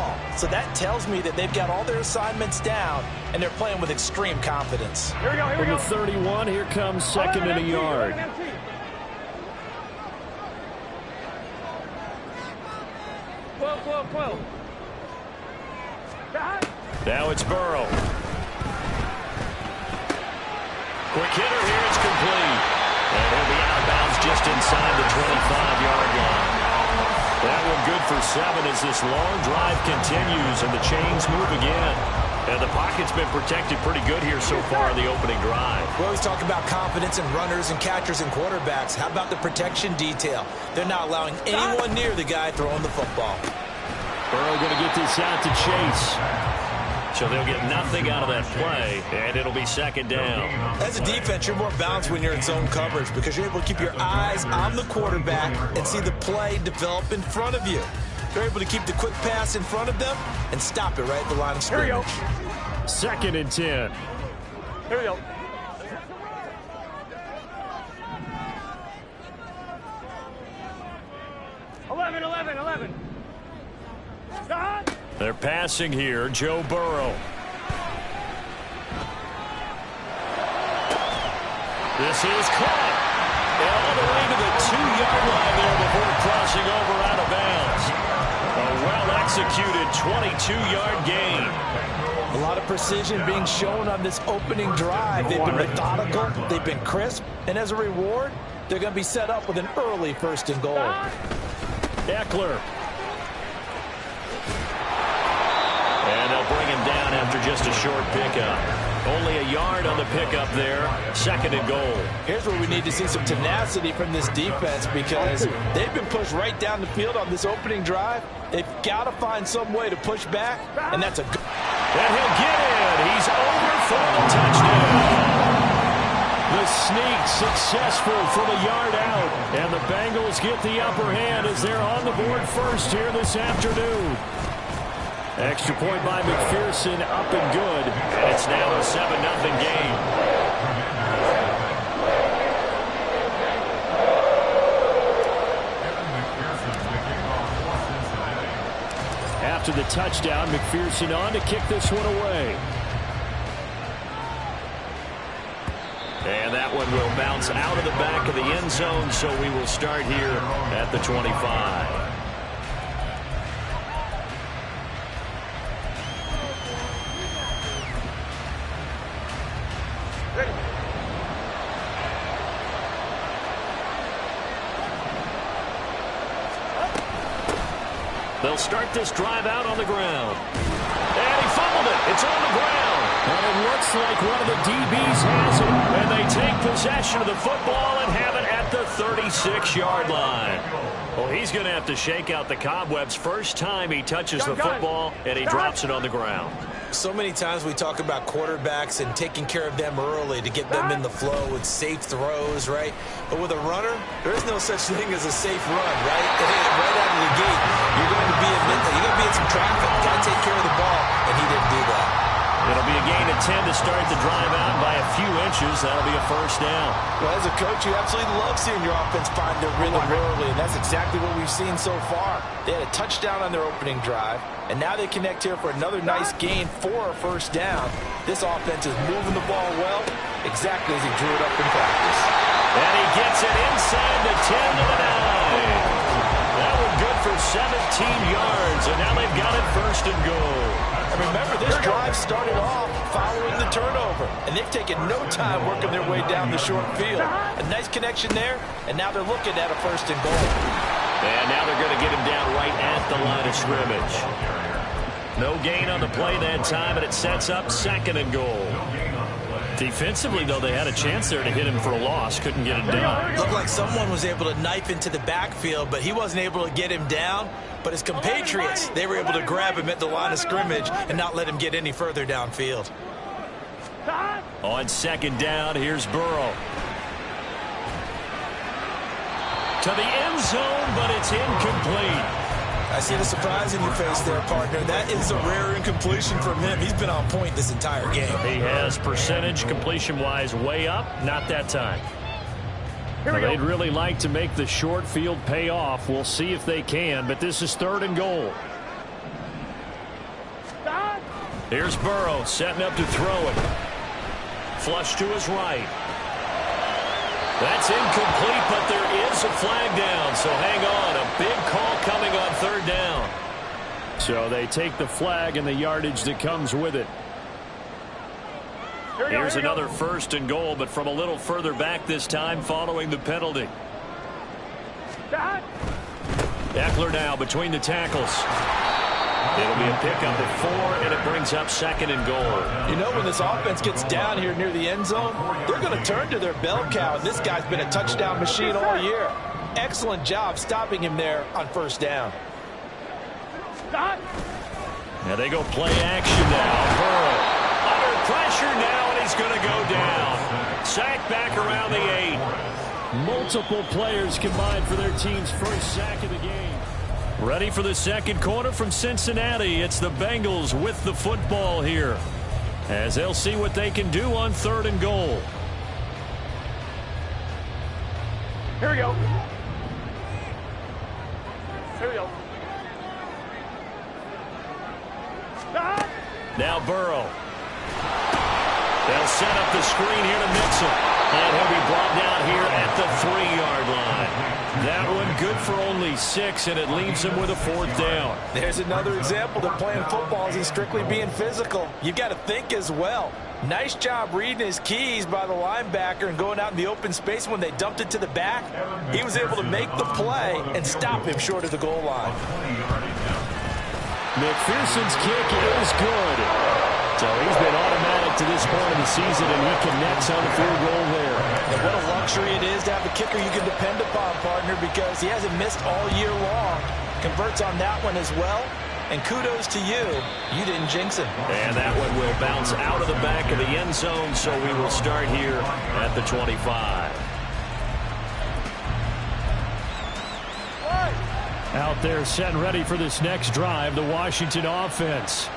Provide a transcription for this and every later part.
ball. So that tells me that they've got all their assignments down, and they're playing with extreme confidence. Here we go, here we go. From the 31, here comes second and a yard. Now it's Burrow. Quick hitter here, it's complete. And he'll be out of bounds just inside the 25-yard line. That one good for 7 as this long drive continues and the chains move again. And the pocket's been protected pretty good here so far in the opening drive. We always talk about confidence in runners and catchers and quarterbacks. How about the protection detail? They're not allowing anyone near the guy throwing the football. Burrow going to get this out to Chase. So they'll get nothing out of that play, and it'll be second down. As a defense, you're more balanced when you're in zone coverage because you're able to keep your eyes on the quarterback and see the play develop in front of you. You're able to keep the quick pass in front of them and stop it right at the line of scrimmage. Here we go. Second and 10. Here we go. Eleven. They're passing here, Joe Burrow. This is caught. All the way to the 2-yard line there before crossing over out of bounds. A well-executed 22-yard gain. A lot of precision being shown on this opening drive. They've been methodical, they've been crisp, and as a reward, they're going to be set up with an early first and goal. Eckler. And they'll bring him down after just a short pickup. Only a yard on the pickup there. Second and goal. Here's where we need to see some tenacity from this defense because they've been pushed right down the field on this opening drive. They've got to find some way to push back, and that's a good. And he'll get in. He's over for the touchdown. The sneak successful for the yard out. And the Bengals get the upper hand as they're on the board first here this afternoon. Extra point by McPherson, up and good. And it's now a 7-0 game. After the touchdown, McPherson on to kick this one away. And that one will bounce out of the back of the end zone, so we will start here at the 25. They'll start this drive out on the ground. And he fumbled it. It's on the ground. And it looks like one of the DBs has it. And they take possession of the football and have it at the 36-yard line. Well, he's going to have to shake out the cobwebs first time he touches the football, and he drops it on the ground. So many times we talk about quarterbacks and taking care of them early to get them in the flow with safe throws, right? But with a runner, there is no such thing as a safe run, right? Right out of the gate, you're going to be in some traffic. Got to take care of the ball, and he didn't do that. It'll be a gain of 10 to start the drive out by a few inches. That'll be a first down. Well, as a coach, you absolutely love seeing your offense find their rhythm early, and that's exactly what we've seen so far. They had a touchdown on their opening drive, and now they connect here for another nice gain for a first down. This offense is moving the ball well, exactly as he drew it up in practice. And he gets it inside the 10 to the 9. That one good for 17 yards, and now they've got it first and goal. And remember, this drive started off following the turnover, and they've taken no time working their way down the short field. A nice connection there, and now they're looking at a first and goal. And now they're going to get him down right at the line of scrimmage. No gain on the play that time, and it sets up second and goal. Defensively, though, they had a chance there to hit him for a loss. Couldn't get it done. Looked like someone was able to knife into the backfield, but he wasn't able to get him down. But his compatriots, they were able to grab him at the line of scrimmage and not let him get any further downfield. On second down, here's Burrow. To the end zone, but it's incomplete. I see the surprise in your face there, partner. That is a rare incompletion from him. He's been on point this entire game. He has percentage completion-wise way up. Not that time. They'd really like to make the short field pay off. We'll see if they can, but this is third and goal. Here's Burrow setting up to throw it. Flush to his right. That's incomplete, but there is a flag down, so hang on. A big call coming on third down. So they take the flag and the yardage that comes with it. Here's another first and goal, but from a little further back this time following the penalty. Eckler now between the tackles. It'll be a pickup of 4, and it brings up second and goal. You know, when this offense gets down here near the end zone, they're going to turn to their bell cow, and this guy's been a touchdown machine all year. Excellent job stopping him there on first down. Now they go play action now. Burrow under pressure now, and he's going to go down. Sack back around the 8. Multiple players combined for their team's first sack of the game. Ready for the second quarter from Cincinnati. It's the Bengals with the football here, as they'll see what they can do on third and goal. Here we go. Here we go. Now Burrow. They'll set up the screen here to mix him. And he'll be brought down here at the 3-yard line. That one good for only 6, and it leaves him with a 4th down. There's another example that playing football isn't strictly being physical. You've got to think as well. Nice job reading his keys by the linebacker and going out in the open space when they dumped it to the back. He was able to make the play and stop him short of the goal line. McPherson's kick is good. So he's been automatic to this point of the season, and he connects on the field goal there. And what a luxury it is to have a kicker you can depend upon, partner, because he hasn't missed all year long. Converts on that one as well. And kudos to you. You didn't jinx him. And that one will bounce out of the back of the end zone, so we will start here at the 25. Out there set and ready for this next drive, the Washington offense.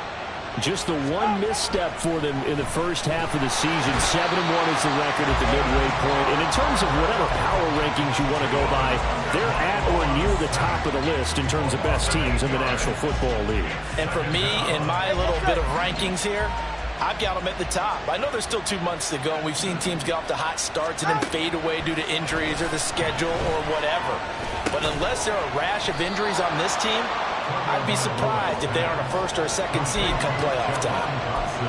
Just the one misstep for them in the first half of the season. 7-1 is the record at the midway point. And in terms of whatever power rankings you want to go by, they're at or near the top of the list in terms of best teams in the National Football League. And for me, in my little bit of rankings here, I've got them at the top. I know there's still 2 months to go, and we've seen teams get off to hot starts and then fade away due to injuries or the schedule or whatever. But unless there are a rash of injuries on this team, I'd be surprised if they aren't a first or a second seed come playoff time.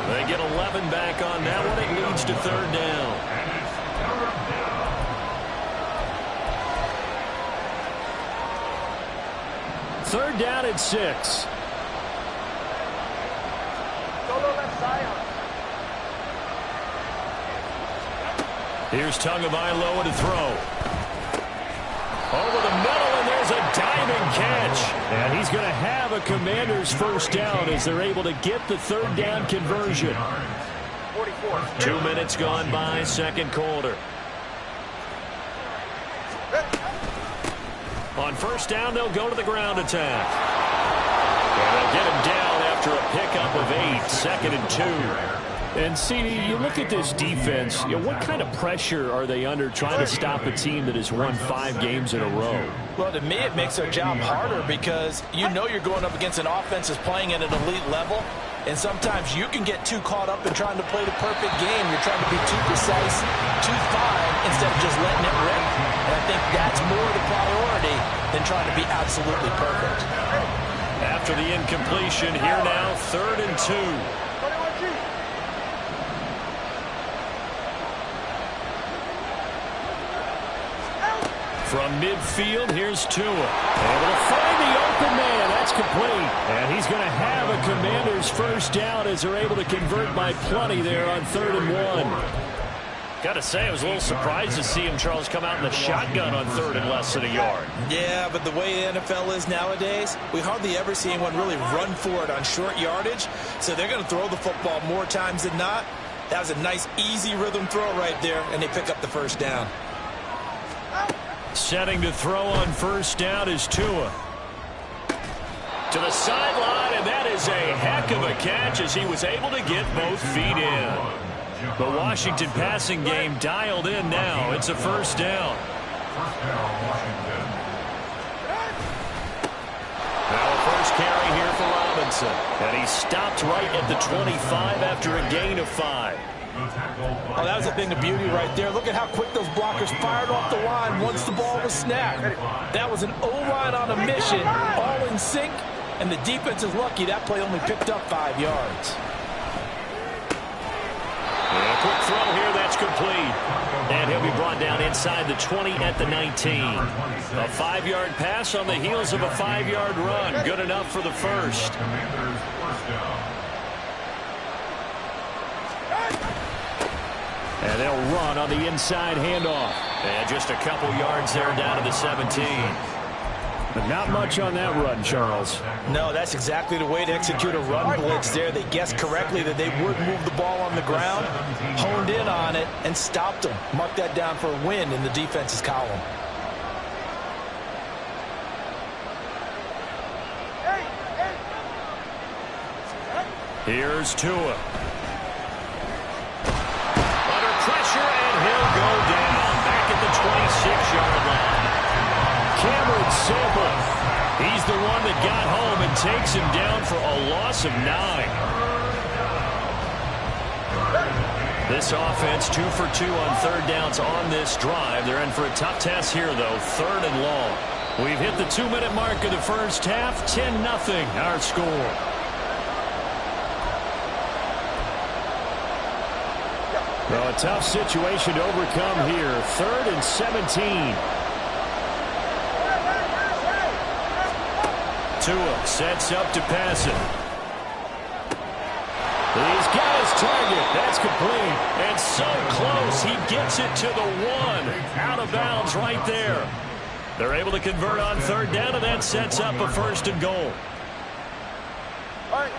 They get 11 back on that one. It leads to third down. Third down at 6. Here's Tagovailoa to throw. Over the middle, and there's a diving catch. And he's going to have a Commander's first down as they're able to get the third down conversion. 2 minutes gone by, second quarter. On first down, they'll go to the ground attack. And they'll get him down after a pickup of 8, second and 2. And, CD, you look at this defense, what kind of pressure are they under trying to stop a team that has won 5 games in a row? Well, to me, it makes their job harder because you know you're going up against an offense that's playing at an elite level, and sometimes you can get too caught up in trying to play the perfect game. You're trying to be too precise, too fine, instead of just letting it rip. And I think that's more the priority than trying to be absolutely perfect. After the incompletion, here now, third and 2. From midfield, here's Tua. Able to find the open man. That's complete. And he's going to have a Commander's first down as they're able to convert by plenty there on 3rd and 1. Got to say, I was a little surprised to see him, Charles, come out in the shotgun on 3rd and less than a yard. Yeah, but the way the NFL is nowadays, we hardly ever see anyone really run for it on short yardage. So they're going to throw the football more times than not. That was a nice, easy rhythm throw right there, and they pick up the first down. Setting to throw on first down is Tua. To the sideline, and that is a heck of a catch as he was able to get both feet in. The Washington passing game dialed in now. It's a first down. Now a first carry here for Robinson. Robinson. And he stopped right at the 25 after a gain of 5. Oh, that was a thing of beauty right there. Look at how quick those blockers fired off the line once the ball was snapped. That was an O-line on a mission, all in sync, and the defense is lucky that play only picked up 5 yards. And a quick throw here, that's complete. And he'll be brought down inside the 20 at the 19. A 5-yard pass on the heels of a 5-yard run. Good enough for the first. And they'll run on the inside handoff. And just a couple yards there down to the 17. But not much on that run, Charles. No, that's exactly the way to execute a run blitz there. They guessed correctly that they would move the ball on the ground, honed in on it, and stopped them. Mark that down for a win in the defense's column. Here's Tua. Under pressure, and he'll go down back at the 26-yard line. Cameron Sample. He's the one that got home and takes him down for a loss of 9. This offense 2 for 2 on third downs on this drive. They're in for a tough test here, though. 3rd and long. We've hit the 2-minute mark of the first half. 10-0 our score. Well, a tough situation to overcome here. 3rd and 17. Tua sets up to pass it. He's got his target. That's complete. And so close. He gets it to the 1. Out of bounds right there. They're able to convert on third down, and that sets up a 1st and goal. All right.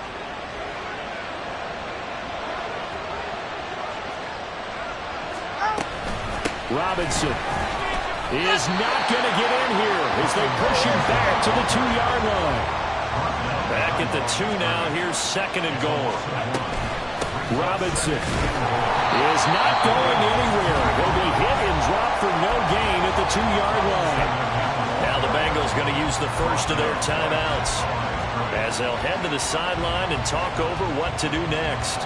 Robinson is not going to get in here as they push him back to the 2-yard line. Back at the 2 now. Here's 2nd and goal. Robinson is not going anywhere. He'll be hit and dropped for no gain at the 2-yard line. Now the Bengals going to use the first of their timeouts as they'll head to the sideline and talk over what to do next.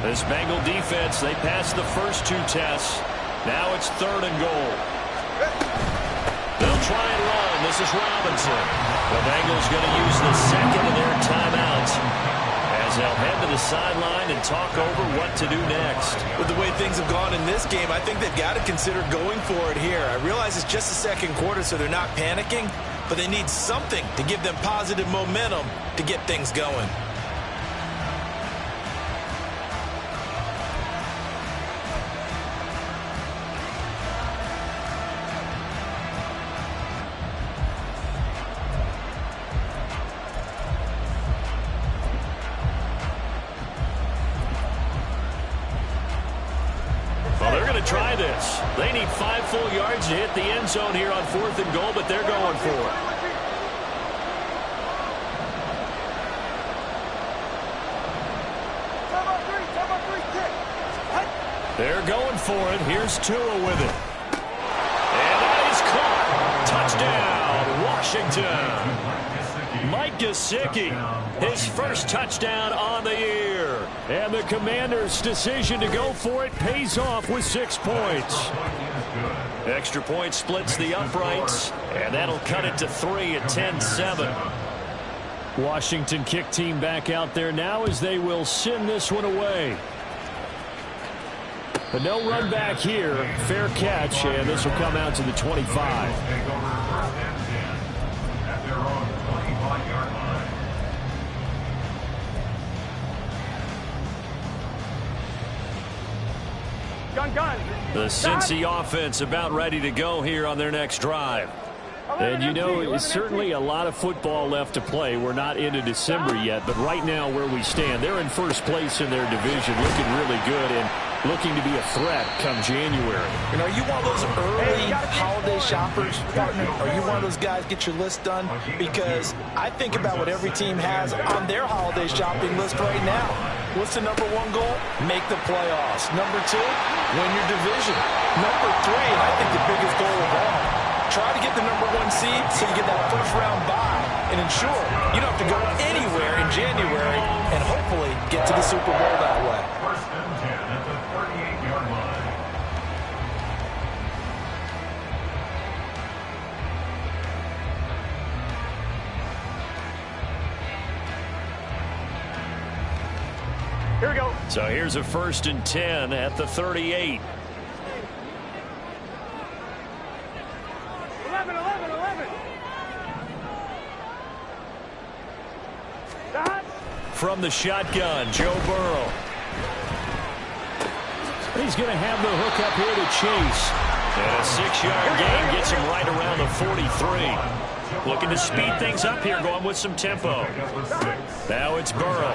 This Bengal defense, they passed the first 2 tests. Now it's 3rd and goal. They'll try and run. This is Robinson. The Bengals going to use the 2nd of their timeouts as they'll head to the sideline and talk over what to do next. With the way things have gone in this game, I think they've got to consider going for it here. I realize it's just the 2nd quarter, so they're not panicking, but they need something to give them positive momentum to get things going. Try this. They need 5 full yards to hit the end zone here on 4th and goal, but they're going for it. They're going for it. Here's Tua with it. And that is caught. Touchdown, Washington. Mike Gesicki, his first touchdown on the year. And the Commanders' decision to go for it pays off with 6 points. Extra point splits the uprights, and that'll cut it to 3 at 10-7. Washington kick team back out there now as they will send this one away. But no run back here. Fair catch, and this will come out to the 25. The Cincy offense about ready to go here on their next drive. And, you know, it's certainly a lot of football left to play. We're not into December yet, but right now where we stand, they're in first place in their division, looking really good and looking to be a threat come January. And are you one of those early holiday shoppers, partner? Are you one of those guys get your list done? Because I think about what every team has on their holiday shopping list right now. What's the number one goal? Make the playoffs. Number two, win your division. Number three, and I think the biggest goal of all, try to get the number one seed so you get that first round bye and ensure you don't have to go anywhere in January and hopefully get to the Super Bowl that way. First and 10 at the 38-yard line. Here we go. So here's a first and 10 at the 38. 11. From the shotgun, Joe Burrow. He's going to have the hook up here to Chase. And a 6-yard gain gets him right around the 43. Looking to speed things up here, going with some tempo. Now it's Burrow.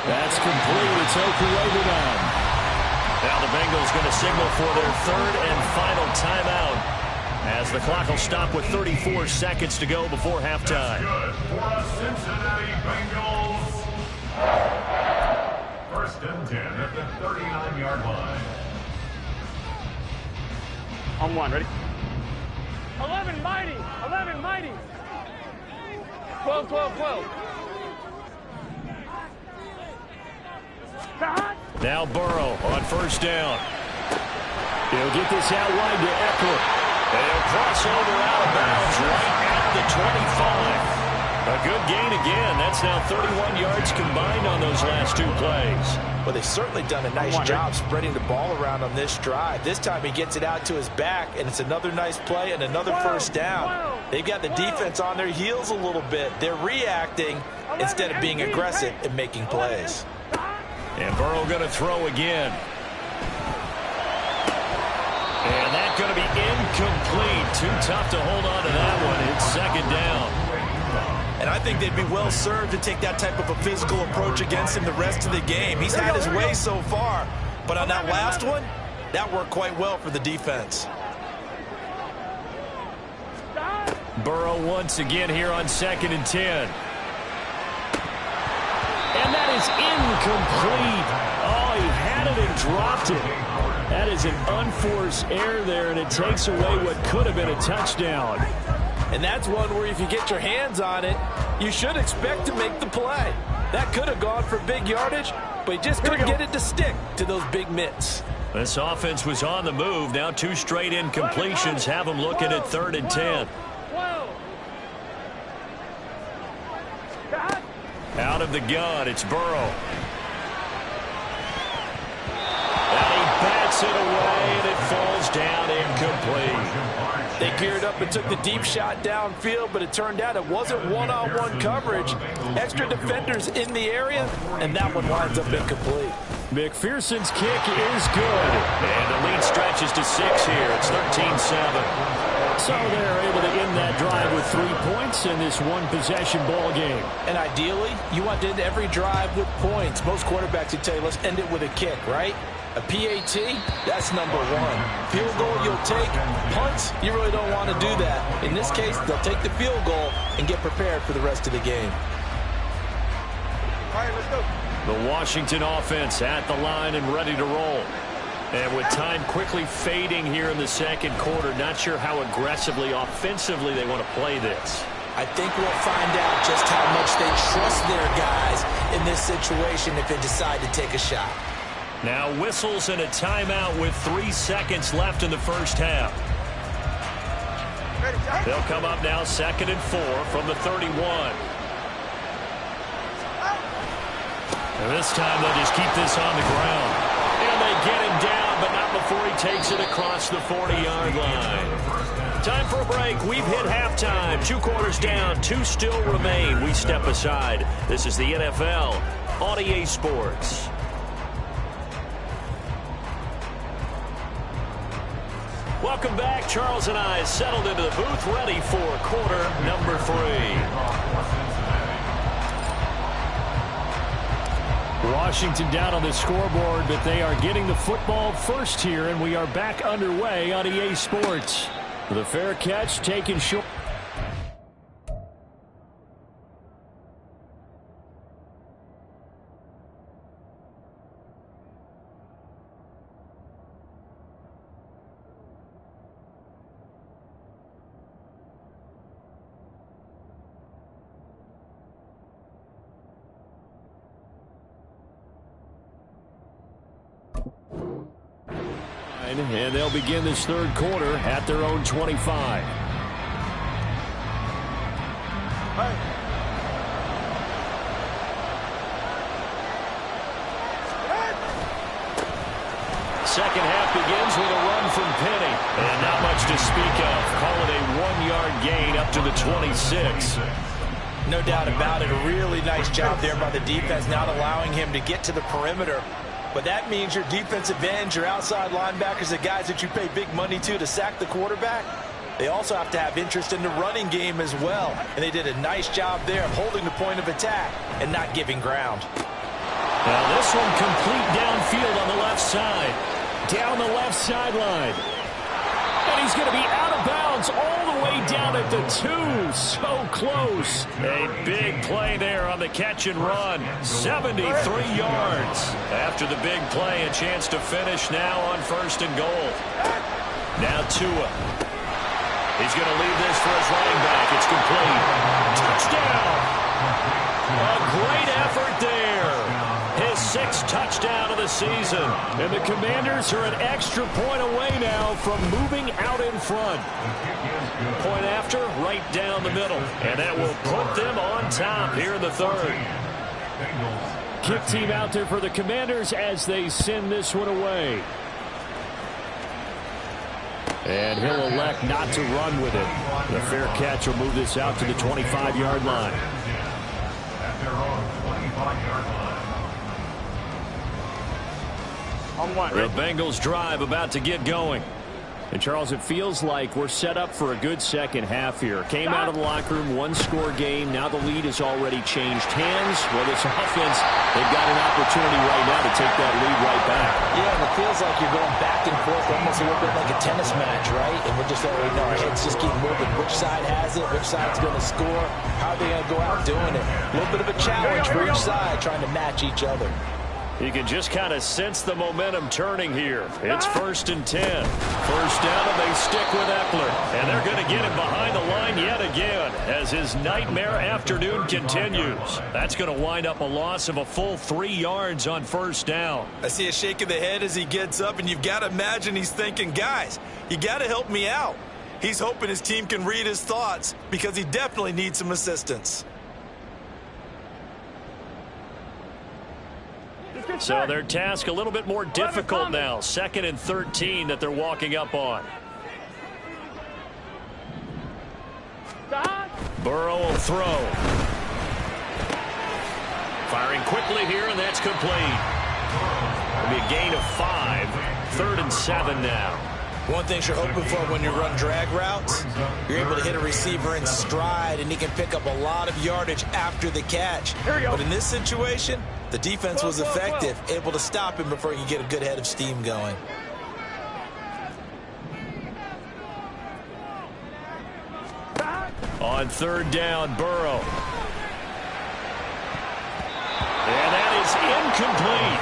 That's complete. It's Okuwebe down. Now the Bengals going to signal for their third and final timeout, as the clock will stop with 34 seconds to go before halftime. Good for the Cincinnati Bengals. First and 10 at the 39-yard line. On one, ready? 11 mighty. 12. Now Burrow on first down. He'll get this out wide to Eckler. And he'll cross over out of bounds right at the 25. A good gain again. That's now 31 yards combined on those last two plays. Well, they've certainly done a nice job spreading the ball around on this drive. This time he gets it out to his back, and it's another nice play and another first down. They've got the defense on their heels a little bit. They're reacting instead of being aggressive and making plays. And Burrow going to throw again. And that's going to be incomplete. Too tough to hold on to that one. It's second down. And I think they'd be well served to take that type of a physical approach against him the rest of the game. He's had his way so far, but on that last one, that worked quite well for the defense. Burrow once again here on second and 10. And that is incomplete. Oh, he had it and dropped it. That is an unforced error there, and it takes away what could have been a touchdown. And that's one where if you get your hands on it, you should expect to make the play. That could have gone for big yardage, but he just couldn't get it to stick to those big mitts. This offense was on the move. Now two straight incompletions have them looking at third and 10. Out of the gun, it's Burrow. And he bats it away, and it falls down incomplete. They geared up and took the deep shot downfield, but it turned out it wasn't one-on-one coverage. Extra defenders in the area, and that one winds up incomplete. McPherson's kick is good. And the lead stretches to 6 here. It's 13-7. So they're able to end that drive with 3 points in this one-possession ball game. And ideally, you want to end every drive with points. Most quarterbacks would tell you, let's end it with a kick, right? A PAT, that's number one. Field goal, you'll take. Punts, you really don't want to do that. In this case, they'll take the field goal and get prepared for the rest of the game. All right, let's go. The Washington offense at the line and ready to roll. And with time quickly fading here in the second quarter, not sure how aggressively, offensively they want to play this. I think we'll find out just how much they trust their guys in this situation if they decide to take a shot. Now whistles and a timeout with 3 seconds left in the first half. They'll come up now second and 4 from the 31. And this time they'll just keep this on the ground. And they get him down, but not before he takes it across the 40-yard line. Time for a break. We've hit halftime. 2 quarters down, 2 still remain. We step aside. This is the NFL on EA Sports. Welcome back. Charles and I settled into the booth, ready for quarter number 3. Washington down on the scoreboard, but they are getting the football first here, and we are back underway on EA Sports. The fair catch taken short. And they'll begin this third quarter at their own 25. Second half begins with a run from Penny. And not much to speak of. Call it a 1-yard gain up to the 26. No doubt about it. A really nice job there by the defense, not allowing him to get to the perimeter. But that means your defensive ends, your outside linebackers, the guys that you pay big money to sack the quarterback, they also have to have interest in the running game as well. And they did a nice job there of holding the point of attack and not giving ground. Now this one complete downfield on the left side. Down the left sideline. And he's going to be out of bounds all the way down at the 2. So close. A big play there on the catch and run. 73 yards. After the big play, a chance to finish now on 1st and goal. Now Tua. He's going to leave this for his running back. It's complete. Touchdown. A great effort there. His 6th touchdown of the season. And the Commanders are an extra point away now from moving out in front. Point after, right down the middle. And that will put them on top here in the 3rd. Kick team out there for the Commanders as they send this one away. And he'll elect not to run with it. The fair catch will move this out to the 25-yard line. At their own 25-yard line. The Bengals drive about to get going. And, Charles, it feels like we're set up for a good second half here. Came out of the locker room, 1-score game. Now the lead has already changed hands. Well, this offense, they've got an opportunity right now to take that lead right back. Yeah, and it feels like you're going back and forth, almost a little bit like a tennis match, right? And we're just already know our heads just keep moving. Which side has it? Which side's going to score? How are they going to go out doing it? A little bit of a challenge for each side, trying to match each other. You can just kind of sense the momentum turning here. It's 1st and 10. First down, and they stick with Eckler. And they're going to get him behind the line yet again as his nightmare afternoon continues. That's going to wind up a loss of a full 3 yards on 1st down. I see a shake of the head as he gets up, and you've got to imagine he's thinking, guys, you got to help me out. He's hoping his team can read his thoughts because he definitely needs some assistance. So their task a little bit more difficult now. 2nd and 13 that they're walking up on. Burrow will throw. Firing quickly here, and that's complete. It'll be a gain of 5. 3rd and 7 now. One thing you're hoping for when you run drag routes, you're able to hit a receiver in stride, and he can pick up a lot of yardage after the catch. But in this situation, the defense was effective, able to stop him before he could get a good head of steam going. On 3rd down, Burrow. And that is incomplete.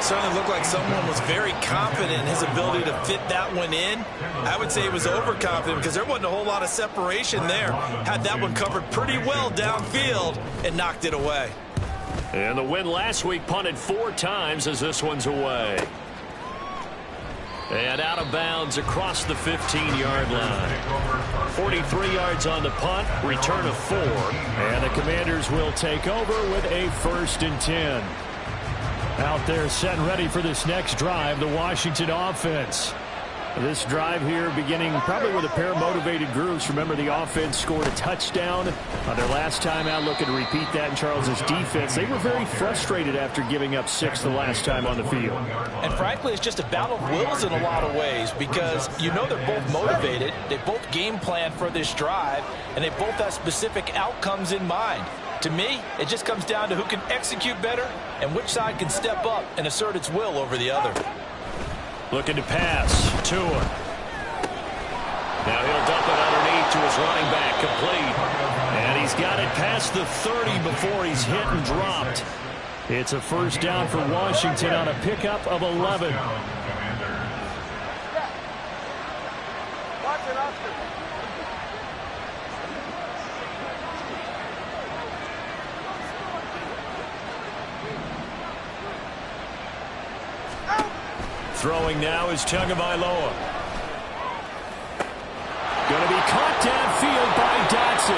Certainly looked like someone was very confident in his ability to fit that one in. I would say he was overconfident because there wasn't a whole lot of separation there. Had that one covered pretty well downfield and knocked it away. And the win last week punted 4 times as this one's away. And out of bounds across the 15-yard line. 43 yards on the punt, return of 4. And the Commanders will take over with a 1st and 10. Out there set and ready for this next drive, the Washington offense. This drive here beginning probably with a pair of motivated groups. Remember, the offense scored a touchdown their last time out. Looking to repeat that in Charles's defense. They were very frustrated after giving up 6 the last time on the field. And frankly, it's just a battle of wills in a lot of ways because you know they're both motivated. They both game plan for this drive, and they both have specific outcomes in mind. To me, it just comes down to who can execute better and which side can step up and assert its will over the other. Looking to pass. Tua. Now he'll dump it underneath to his running back, complete. And he's got it past the 30 before he's hit and dropped. It's a 1st down for Washington on a pickup of 11. Throwing now is Tagovailoa. Going to be caught downfield by Dotson.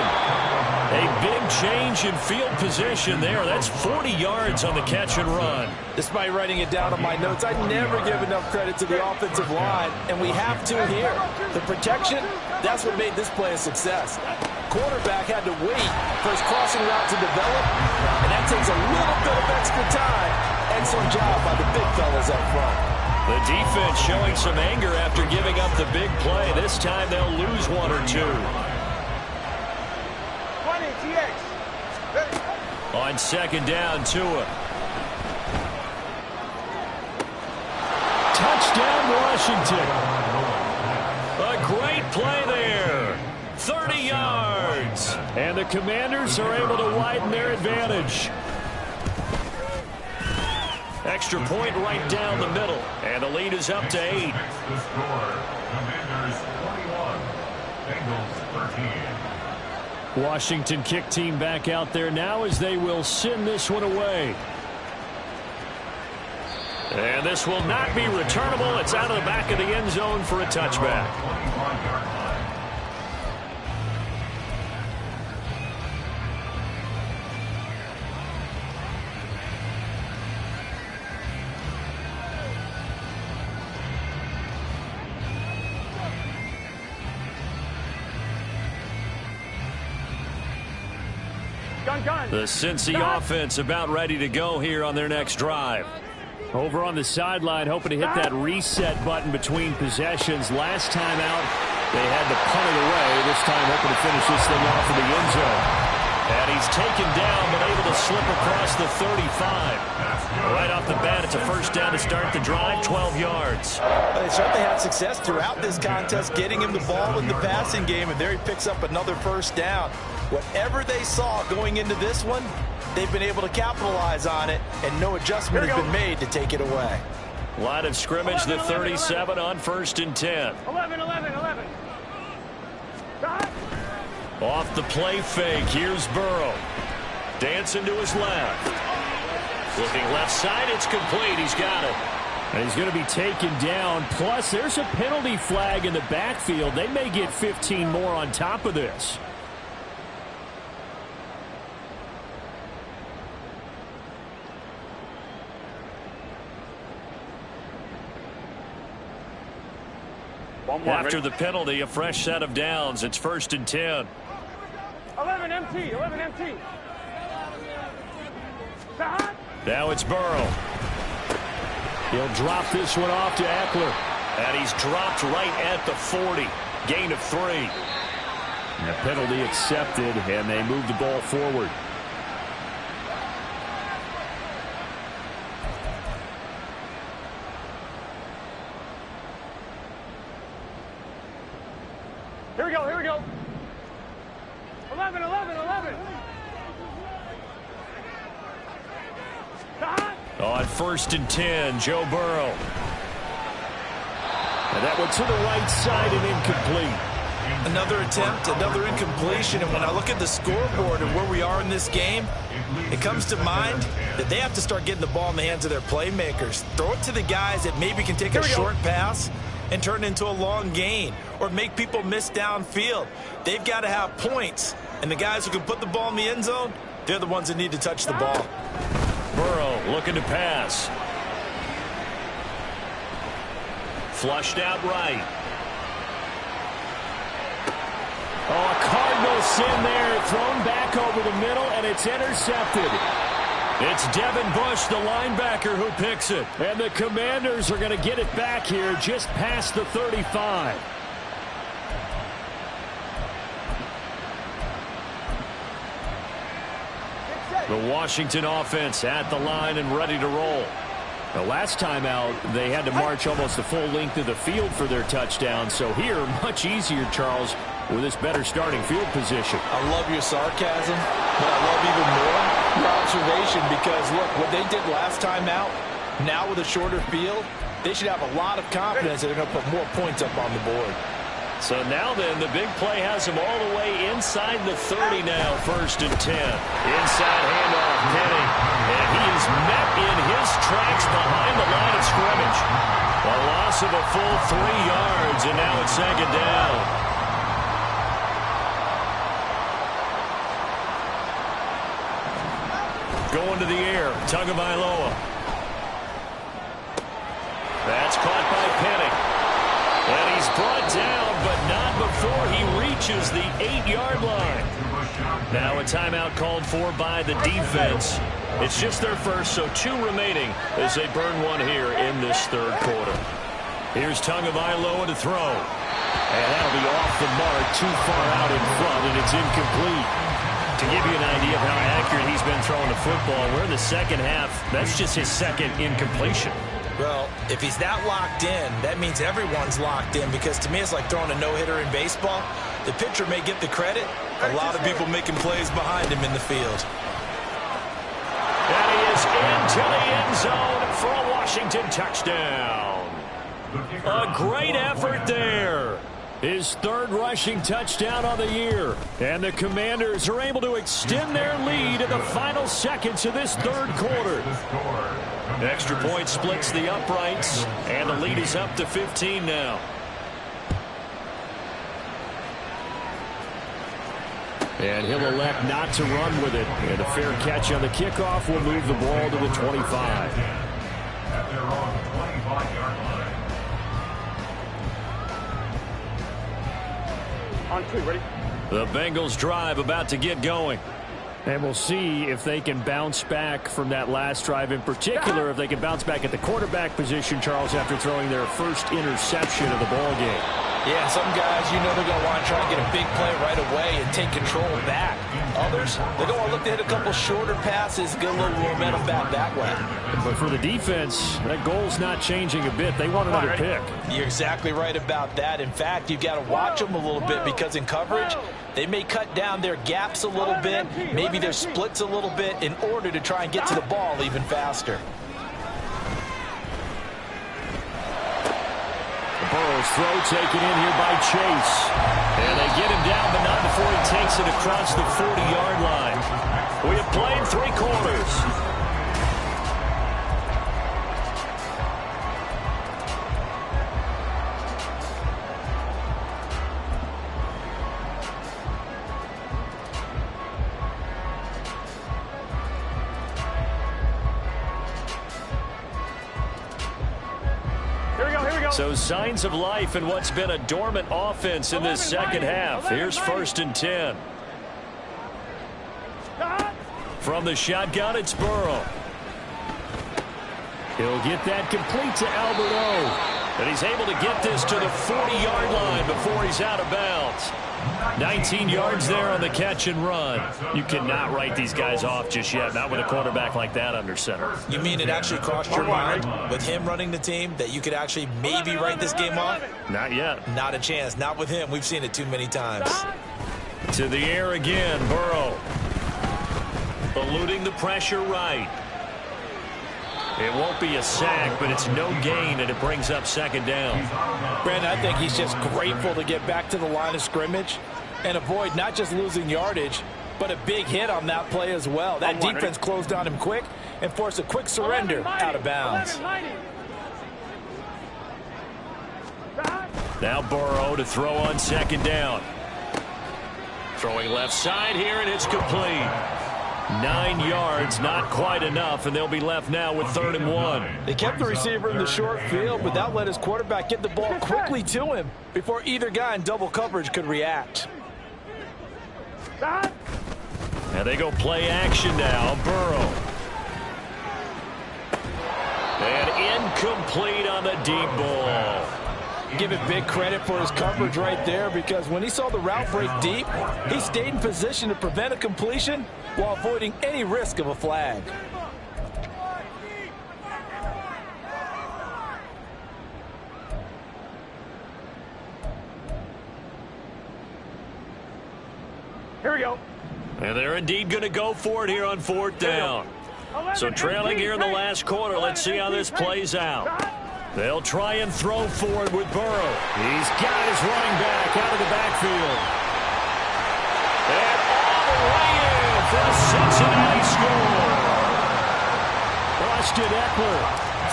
A big change in field position there. That's 40 yards on the catch and run. Despite writing it down on my notes, I never give enough credit to the offensive line, and we have to here. The protection, that's what made this play a success. Quarterback had to wait for his crossing route to develop, and that takes a little bit of extra time and some job by the big fellas up front. The defense showing some anger after giving up the big play. This time they'll lose one or two. On second down, Tua. Touchdown, Washington. A great play there. 30 yards. And the Commanders are able to widen their advantage. Extra point right down the middle. And the lead is up to 8. The score, Commanders 21, Bengals 13. Washington kick team back out there now as they will send this one away. And this will not be returnable. It's out of the back of the end zone for a touchback. The Cincy offense about ready to go here on their next drive. Over on the sideline, hoping to hit that reset button between possessions. Last time out, they had to punt it away. This time, hoping to finish this thing off in the end zone. And he's taken down, but able to slip across the 35. Right off the bat, it's a first down to start the drive, 12 yards. They certainly had success throughout this contest, getting him the ball in the passing game, and there he picks up another first down. Whatever they saw going into this one, they've been able to capitalize on it, and no adjustment has been made to take it away. Line of scrimmage, the 37 on 1st and 10. 11. Off the play fake, here's Burrow. Dancing to his left. Looking left side, it's complete. He's got it. And he's going to be taken down. Plus, there's a penalty flag in the backfield. They may get 15 more on top of this. After the penalty, a fresh set of downs. It's 1st and 10. 11 empty. Now it's Burrow. He'll drop this one off to Eckler. And he's dropped right at the 40. Gain of 3. And the penalty accepted, and they move the ball forward. Here we go. 11. On 1st and 10, Joe Burrow. And that one to the right side and incomplete. Another attempt, another incompletion, and when I look at the scoreboard and where we are in this game, it comes to mind that they have to start getting the ball in the hands of their playmakers. Throw it to the guys that maybe can take a short pass and turn it into a long gain or make people miss downfield. They've got to have points, and the guys who can put the ball in the end zone, they're the ones that need to touch the ball. Burrow looking to pass. Flushed out right. Oh, a Cardinal sin there, thrown back over the middle, and it's intercepted. It's Devin Bush, the linebacker, who picks it. And the Commanders are going to get it back here just past the 35. The Washington offense at the line and ready to roll. The last time out, they had to march almost the full length of the field for their touchdown. So here, much easier, Charles, with this better starting field position. I love your sarcasm, but I love even more your observation because, look, what they did last time out, now with a shorter field, they should have a lot of confidence that they're going to put more points up on the board. So now then, the big play has him all the way inside the 30 now, 1st and 10. Inside handoff, Penny. And he is met in his tracks behind the line of scrimmage. A loss of a full 3 yards, and now it's second down. Going to the air, Tagovailoa. That's caught by Penning. And he's brought down, but not before he reaches the 8-yard line. Now a timeout called for by the defense. It's just their first, so 2 remaining as they burn 1 here in this third quarter. Here's Tagovailoa to throw. And that'll be off the mark, too far out in front, and it's incomplete. To give you an idea of how accurate he's been throwing the football, we're in the second half. That's just his second incompletion. Well, if he's that locked in, that means everyone's locked in, because to me it's like throwing a no-hitter in baseball. The pitcher may get the credit. A lot of people making plays behind him in the field. And he is into the end zone for a Washington touchdown. A great effort there. His 3rd rushing touchdown on the year. And the Commanders are able to extend their lead in the final seconds of this third quarter. Extra point splits the uprights, and the lead is up to 15 now. And he'll elect not to run with it. And a fair catch on the kickoff will move the ball to the 25. At their own 25-yard line. On 2, ready? The Bengals drive about to get going. And we'll see if they can bounce back from that last drive, in particular if they can bounce back at the quarterback position, Charles, after throwing their first interception of the ball game. Yeah, some guys, you know, they're going to want to try and get a big play right away and take control back. Others, they're going to look to hit a couple shorter passes, get a little momentum back that way. But for the defense, that goal's not changing a bit. They want another pick. You're exactly right about that. In fact, you've got to watch them a little bit, because in coverage, they may cut down their gaps a little bit, maybe their splits a little bit, in order to try and get to the ball even faster. Burrow's throw taken in here by Chase. And they get him down, but not before he takes it across the 40-yard line. We have played 3 quarters. So signs of life in what's been a dormant offense in this second half. Here's 1st and 10. From the shotgun, it's Burrow. He'll get that complete to Alberto. And he's able to get this to the 40-yard line before he's out of bounds. 19 yards there on the catch and run. You cannot write these guys off just yet, not with a quarterback like that under center. You mean it actually crossed your mind with him running the team that you could actually maybe write this game off? Not yet. Not a chance. Not with him. We've seen it too many times. To the air again, Burrow. Eluding the pressure right. It won't be a sack, but it's no gain, and it brings up second down. Brandon, I think he's just grateful to get back to the line of scrimmage and avoid not just losing yardage, but a big hit on that play as well. That defense closed on him quick and forced a quick surrender out of bounds. Now Burrow to throw on second down. Throwing left side here, and it's complete. 9 yards, not quite enough, and they'll be left now with 3rd and 1. They kept the receiver in the short field, but that let his quarterback get the ball quickly to him before either guy in double coverage could react. And they go play action now. Burrow. And incomplete on the deep ball. Give it big credit for his coverage right there, because when he saw the route break deep, he stayed in position to prevent a completion while avoiding any risk of a flag. Here we go. And they're indeed going to go for it here on 4th down. So trailing here in the last quarter, let's see how this plays out. They'll try and throw for it with Burrow. He's got his running back out of the backfield. And all the way in for the Cincinnati score. Austin Eckler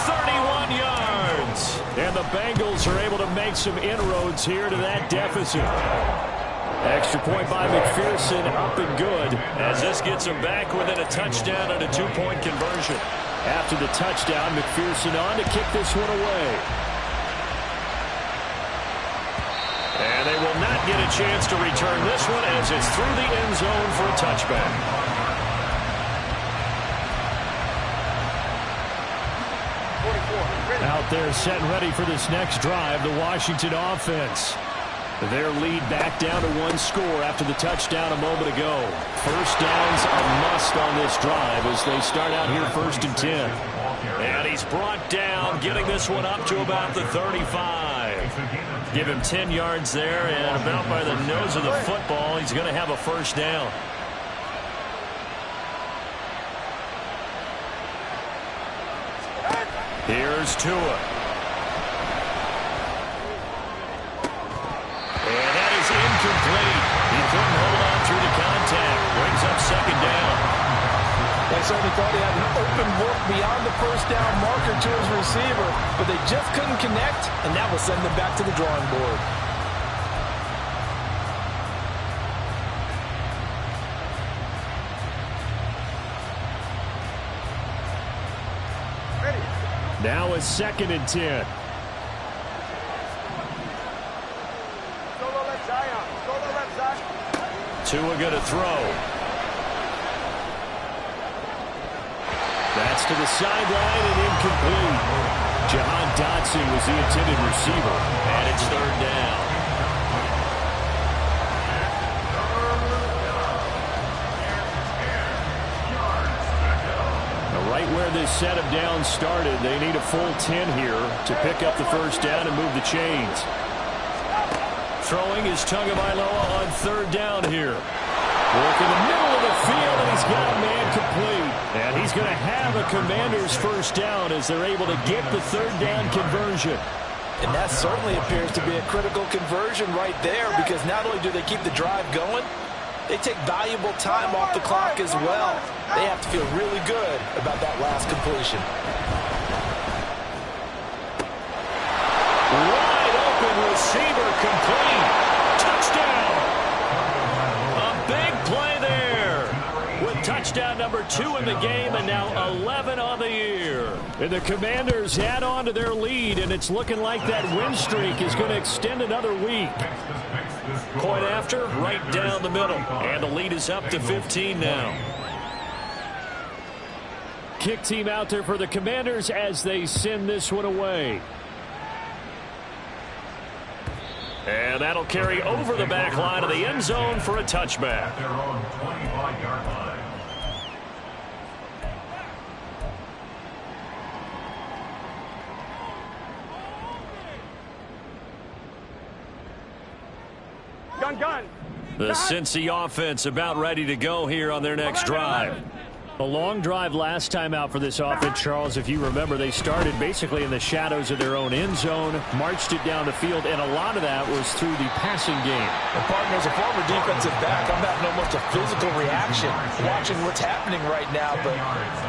31 yards. And the Bengals are able to make some inroads here to that deficit. Extra point by McPherson, up and good. As this gets them back within a touchdown and a 2-point conversion. After the touchdown, McPherson on to kick this one away. And they will not get a chance to return this one as it's through the end zone for a touchback. Out there set and ready for this next drive, the Washington offense. Their lead back down to 1 score after the touchdown a moment ago. First down's a must on this drive as they start out here 1st and 10. And he's brought down, getting this one up to about the 35. Give him 10 yards there, and about by the nose of the football, he's going to have a first down. Here's Tua. And that is incomplete. He couldn't hold on through the contact. Brings up 2nd down. They certainly thought he had an open look beyond the first down marker to his receiver, but they just couldn't connect, and that will send them back to the drawing board. Now it's 2nd and 10. Tua going to throw. That's to the sideline and incomplete. Jahan Dotson was the intended receiver, and it's 3rd down. Right where this set of downs started, they need a full 10 here to pick up the first down and move the chains. Throwing is Tagovailoa on 3rd down here. Work in the middle of the field, and he's got a man complete. And he's going to have a Commander's first down as they're able to get the 3rd down conversion. And that certainly appears to be a critical conversion right there, because not only do they keep the drive going, they take valuable time off the clock as well. They have to feel really good about that last completion. Wide open receiver complete. Touchdown. A big play there. With touchdown number 2 in the game and now 11 on the year. And the Commanders add on to their lead, and it's looking like that win streak is going to extend another week. Point after, right down the middle. And the lead is up to 15 now. Kick team out there for the Commanders as they send this one away. And that'll carry over the back line of the end zone for a touchback. Their own 25-yard line. Gun. The Cincy offense about ready to go here on their next drive. A long drive last time out for this offense, Charles. If you remember, they started basically in the shadows of their own end zone, marched it down the field, and a lot of that was through the passing game. And partner, as a former defensive back, I'm having almost a physical reaction watching what's happening right now. But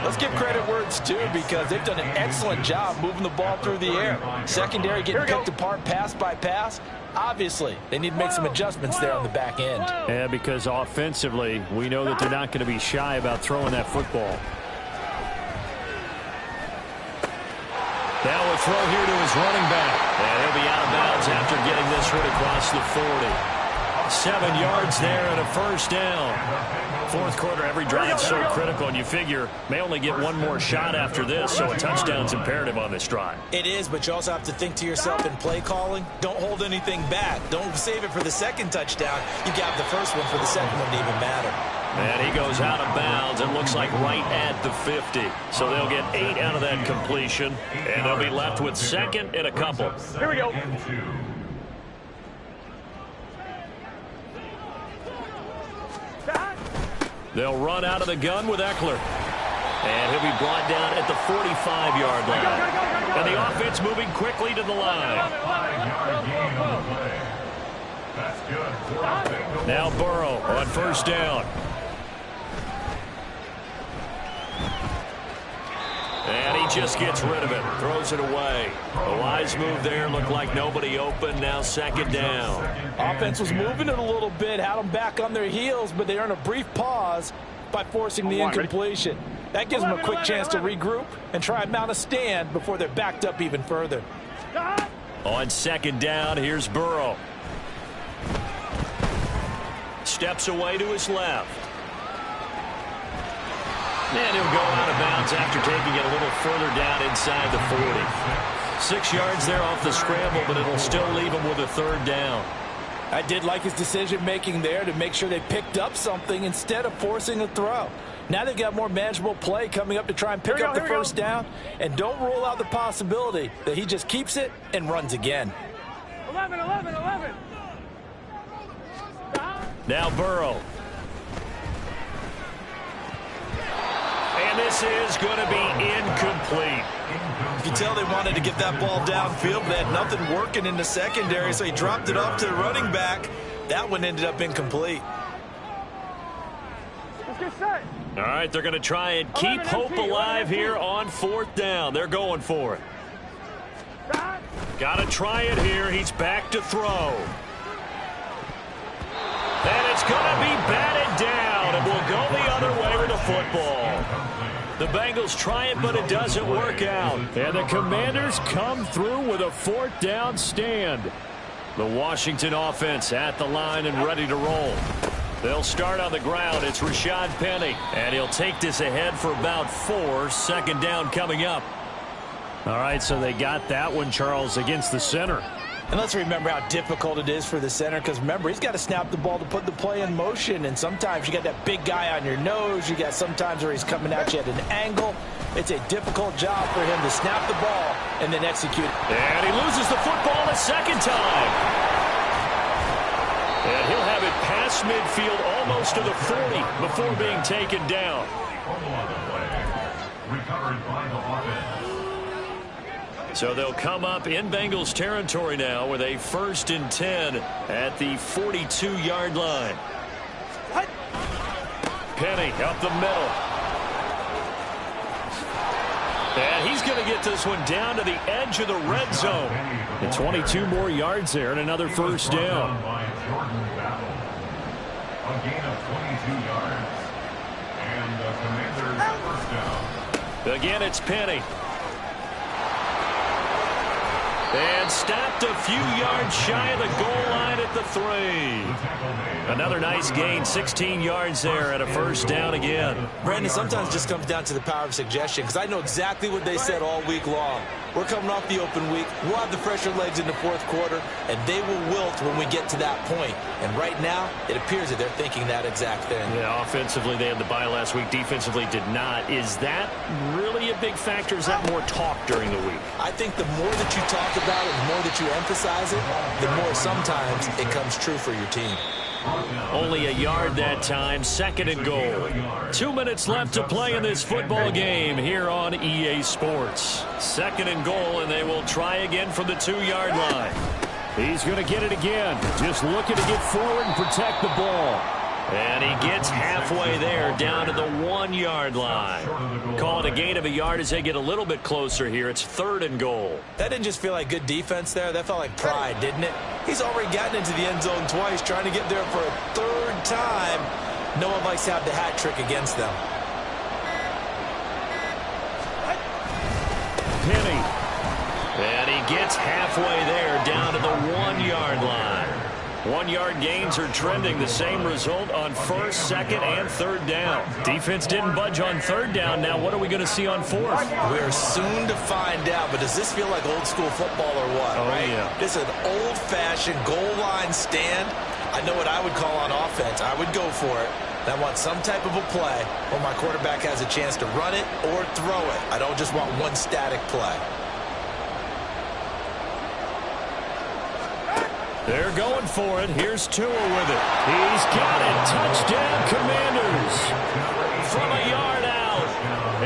let's give credit where it's due, because they've done an excellent job moving the ball through the air. Secondary getting picked apart pass by pass. Obviously, they need to make some adjustments there on the back end. Yeah, because offensively, we know that they're not going to be shy about throwing that football. Now a throw here to his running back. And he'll be out of bounds after getting this one across the 40. 7 yards there and a first down. Fourth quarter, every drive's so critical, and you figure may only get one more shot after this, so a touchdown's imperative on this drive. It is, but you also have to think to yourself in play calling, don't hold anything back. Don't save it for the second touchdown. You got the first one for the second one to even matter. And he goes out of bounds. It looks like right at the 50. So they'll get 8 out of that completion, and they'll be left with second and a couple. Here we go. They'll run out of the gun with Eckler. And he'll be brought down at the 45-yard line. And the offense moving quickly to the line. Now Burrow on first down. And he just gets rid of it. Throws it away. A wise move there. Looked like nobody open. Now second down. Offense was moving it a little bit, had them back on their heels, but they earned a brief pause by forcing the incompletion. That gives them a quick chance to regroup and try and mount a stand before they're backed up even further. On second down, here's Burrow. Steps away to his left. And he'll go out of bounds after taking it a little further down inside the 40. 6 yards there off the scramble, but it'll still leave him with a third down. I did like his decision-making there to make sure they picked up something instead of forcing a throw. Now they've got more manageable play coming up to try and pick up the first down. And don't rule out the possibility that he just keeps it and runs again. 11. Now Burrow. And this is going to be incomplete. You can tell they wanted to get that ball downfield, but they had nothing working in the secondary, so he dropped it off to the running back. That one ended up incomplete. Let's get set. All right, they're going to try and keep hope alive here on fourth down. They're going for it. Got to try it here. He's back to throw. And it's going to be batted down, and we'll go the other way with the football. The Bengals try it, but it doesn't work out. And the Commanders come through with a fourth down stand. The Washington offense at the line and ready to roll. They'll start on the ground. It's Rashad Penny, and he'll take this ahead for about 4. Second down coming up. All right, so they got that one, Charles, against the center. And let's remember how difficult it is for the center, because remember, he's got to snap the ball to put the play in motion, and sometimes you got that big guy on your nose. You got sometimes where he's coming at you at an angle. It's a difficult job for him to snap the ball and then execute. And he loses the football a second time. And he'll have it past midfield almost to the 40 before being taken down. Recovered by the offense. So they'll come up in Bengals territory now with a 1st and 10 at the 42-yard line. What? Penny up the middle. And he's going to get this one down to the edge of the red zone. And 22 more yards there and another first down. A gain of 22 yards. And the Commanders first down. Again, it's Penny. And stopped a few yards shy of the goal line at the 3. Another nice gain, 16 yards there and a first down again. Brandon, sometimes it just comes down to the power of suggestion, because I know exactly what they said all week long. We're coming off the open week. We'll have the fresher legs in the fourth quarter, and they will wilt when we get to that point. And right now, it appears that they're thinking that exact thing. Yeah, offensively, they had the bye last week. Defensively, did not. Is that really a big factor? Is that more talk during the week? I think the more that you talk about it, the more that you emphasize it, the more sometimes it comes true for your team. Only a yard that time, 2nd and goal. 2 minutes left to play in this football game here on EA Sports. 2nd and goal, and they will try again from the 2-yard line. He's going to get it again. Just looking to get forward and protect the ball. And he gets halfway there, down to the 1-yard line. Call it a gain of a yard as they get a little bit closer here. It's 3rd and goal. That didn't just feel like good defense there. That felt like pride, didn't it? He's already gotten into the end zone twice, trying to get there for a 3rd time. No one likes to have the hat trick against them. Penny. And he gets halfway there, down to the 1-yard line. 1-yard gains are trending. The same result on 1st, 2nd, and 3rd down. Defense didn't budge on 3rd down. Now what are we going to see on 4th? We are soon to find out, but does this feel like old school football or what? Oh, right? yeah. This is an old-fashioned goal line stand. I know what I would call on offense. I would go for it. I want some type of a play where my quarterback has a chance to run it or throw it. I don't just want one static play. They're going for it. Here's Tua with it. He's got it. Touchdown, Commanders. From a yard out.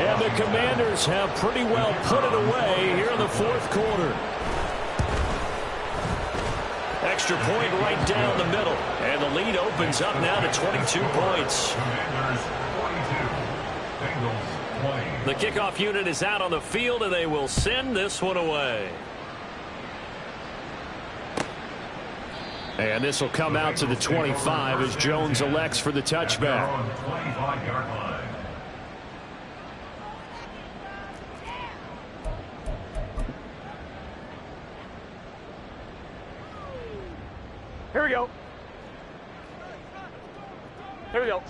And the Commanders have pretty well put it away here in the 4th quarter. Extra point right down the middle. And the lead opens up now to 22 points. Commanders 42. Bengals 20. The kickoff unit is out on the field, and they will send this one away. And this will come out to the 25 as Jones elects for the touchback. On 25-yard line. Here we go. Here we go.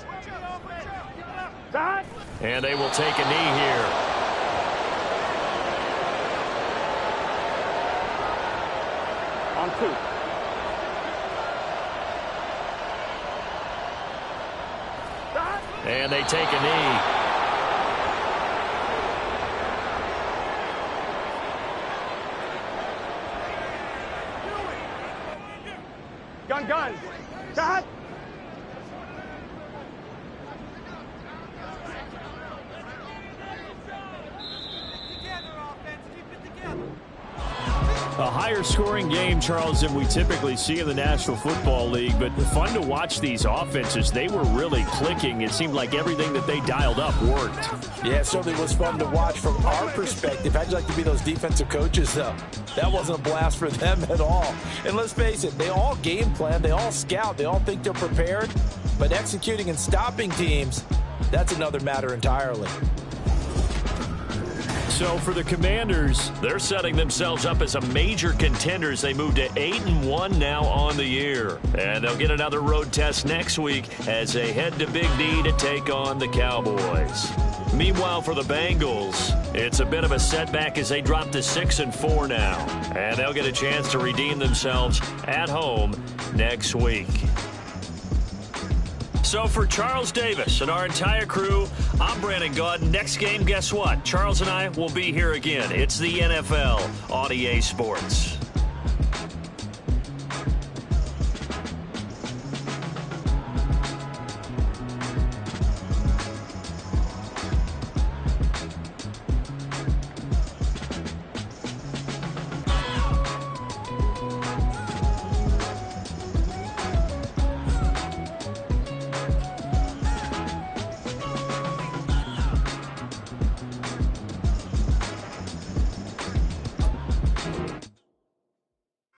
Side. And they will take a knee here. On 2. Side. And they take a knee. Gun. Side. A higher scoring game, Charles, than we typically see in the National Football League, but fun to watch these offenses. They were really clicking. It seemed like everything that they dialed up worked. Yeah, it certainly was fun to watch from our perspective. How'd you like to be those defensive coaches, though? That wasn't a blast for them at all. And let's face it, they all game plan, they all scout, they all think they're prepared, but executing and stopping teams, that's another matter entirely. So for the Commanders, they're setting themselves up as a major contender as they move to 8-1 now on the year. And they'll get another road test next week as they head to Big D to take on the Cowboys. Meanwhile, for the Bengals, it's a bit of a setback as they drop to 6-4 now. And they'll get a chance to redeem themselves at home next week. So for Charles Davis and our entire crew, I'm Brandon Gaud. Next game, guess what? Charles and I will be here again. It's the NFL on EA Sports.